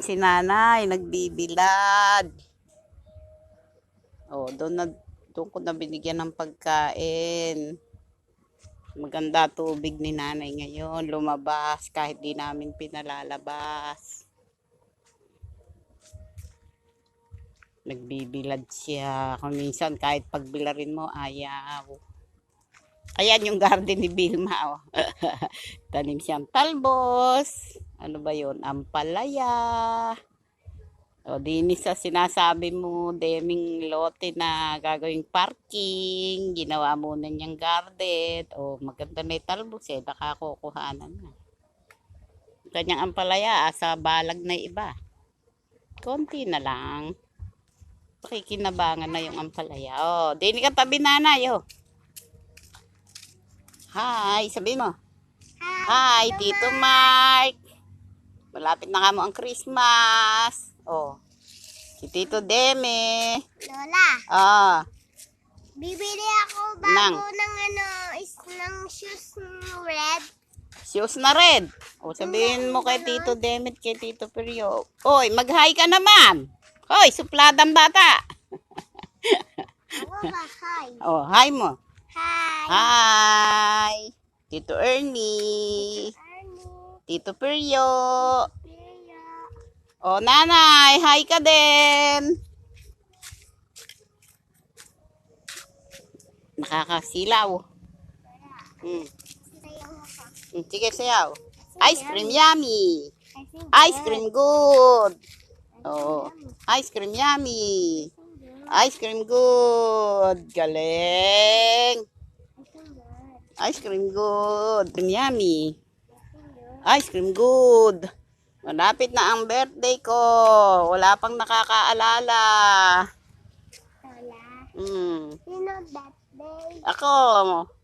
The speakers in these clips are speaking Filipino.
Ayan si nanay, nagbibilad. Doon ko na binigyan ng pagkain. Maganda tubig ni nanay ngayon. Lumabas kahit di namin pinalalabas. Nagbibilad siya. Kung minsan kahit pagbilarin mo, ayaw. Ayan yung garden ni Vilma. Oh. Tanim siyang talbos. Ano ba yun? Ampalaya. O, dinis sa sinasabi mo, deming lote na gagawing parking. Ginawa muna niyang garden. O, maganda na yung talbos eh. Baka kukuhanan na. Kanyang ampalaya, sa balag na iba. Konti na lang. Pakikinabangan na yung ampalaya. O, dini ka tabi nanay. O. Hi, sabihin mo. Hi, Tito Mark. Malapit na kamo ang Christmas. Oh. Si Tito Deme. Lola. Ah. Bibili ako bago ng shoes red. Shoes na red. O, sabihin mo kay Tito Deme at kay Tito Peryo. Oy, mag-hi ka naman. Hoy, supladang bata. Ako ba, hi? Oh, hi mo. Hi. Hi. Tito Ernie. Tito Peryo. Oh, nanay, hi ka din. Nakakasilaw. Sige, sayaw. Ice cream yummy. Ice cream good. Oh, ice cream yummy. Ice cream good. Galing. Ice cream good. Yummy. Ice cream good. Malapit na ang birthday ko. Wala pang nakakaalala. Sino birthday? Ako.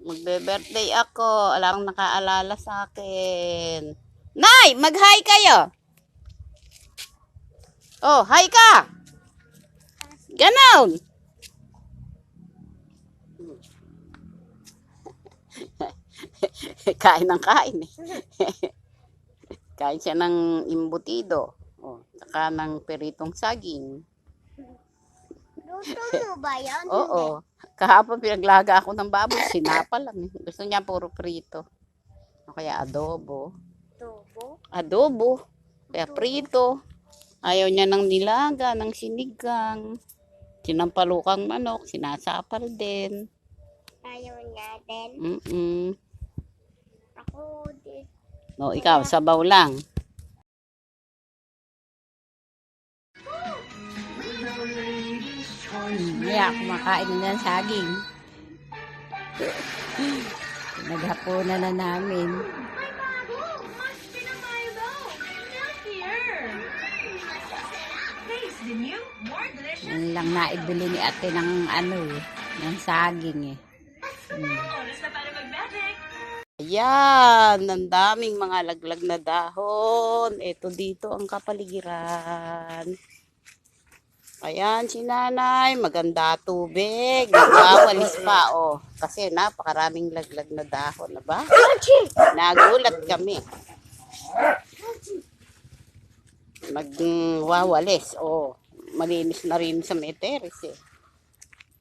Magbe-birthday ako. Wala pang nakaalala sa akin. Nay, mag-hi kayo. Oh, hi ka. Ganon. Kain ng kain eh. Kain siya ng imbutido. O, saka ng peritong saging. Luto mo ba yan? Oo. Kahapon pinaglaga ako ng baboy. Sinapa lang eh. Gusto niya puro prito. O kaya adobo. Adobo. Kaya prito. Ayaw niya ng nilaga, ng sinigang. Sinampalukang manok. Sinasapal din. Ayaw niya din. Ako din. No, ikaw, sabaw lang. Kaya kumakain na ng saging. Naghapunan na namin. Yan lang naibili ni ate ng ng saging eh. Ayan, ang daming mga laglag na dahon. Ito dito ang kapaligiran. Ayan si nanay, maganda tubig. Nagwawalis pa, oh. Kasi napakaraming laglag na dahon, na ba? Nagulat kami. Magwawalis, oh. Malinis na rin sa meteris, eh.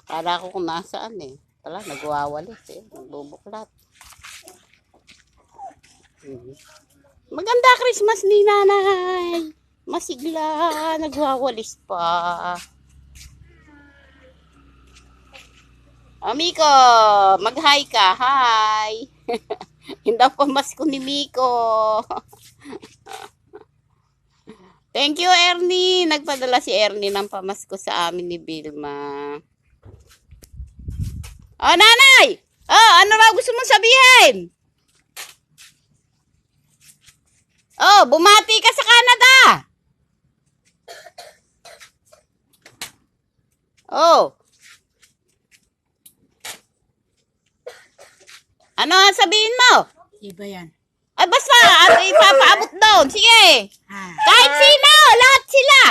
Kala ko kung nasaan, eh. Tala, nagwawalis, eh. Nagbubuklat. Maganda Christmas ni nanay. Masigla, nagwawalis pa. Miko, mag-hi ka. Hi. Hindi pa masko ni Miko. Thank you, Ernie. Nagpadala si Ernie ng pamasko sa amin ni Vilma. Oh, nanay! Oh, ano raw gusto mong sabihin? Oh, bumati ka sa Canada. Oh. Ano ang sabihin mo? Iba yan. Ay, basta, ipapaabot doon. Sige. Kahit sino, lahat sila.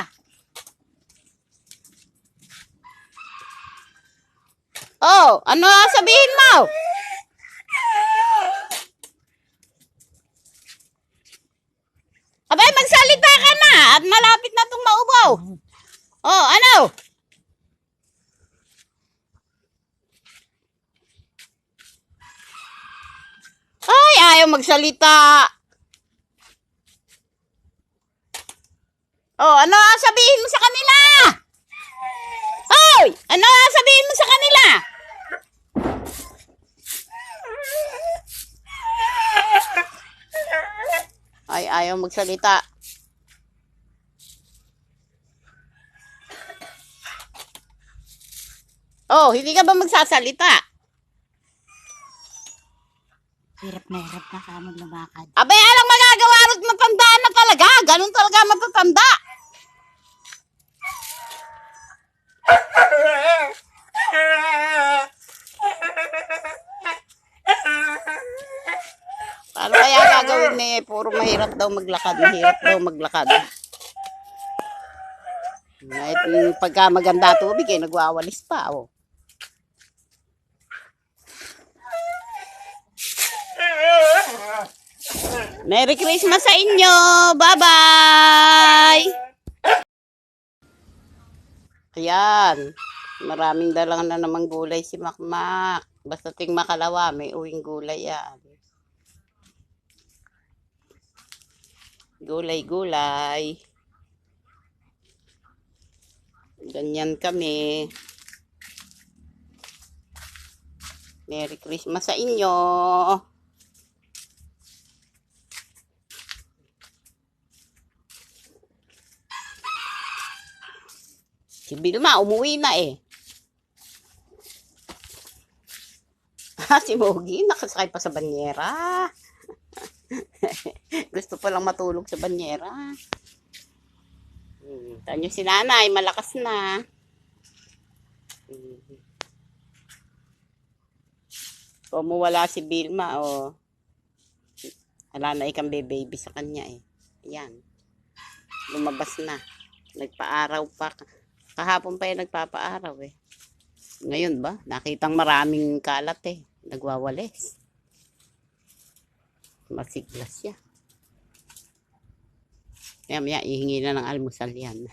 Oh, ano ang sabihin mo? Abay, magsalita ka na at malapit Oh, ano? Ay, ayaw magsalita. Oh, ano ang sabihin mo sa kanila? Hoy! Ano ang sabihin mo sa kanila? Ay, ayaw magsalita. Oh, hindi ka ba magsasalita? Hirap na ka maglumakad. Abay, alang magagawa rin matanda na talaga. Ganun talaga matatanda. Paano kaya gagawin ni puro mahirap daw maglakad, mahirap daw maglakad. Kahit pagka maganda tubig eh, nagwawalis pa oh. Merry Christmas sa inyo! Bye-bye! Ayan, maraming dalang na namang gulay si Makmak. Basta ting makalawa, may uwing gulay yan. Gulay-gulay. Ganyan kami. Merry Christmas sa inyo. Si Bilma, umuwi na eh. Si Mogi, nakasakay pa sa banyera. Gusto pa lang matulog sa banyera. Tanyo si nanay, malakas na. Kumuwala si Bilma, oh. Wala na ikang baby sa kanya eh. Ayan. Lumabas na. Nagpaaraw pa. Kahapon pa yung nagpapaaraw eh. Ngayon ba? Nakitang maraming kalat eh. Nagwawalis. Masiglas siya. Maya ihingi na ng almusal yan.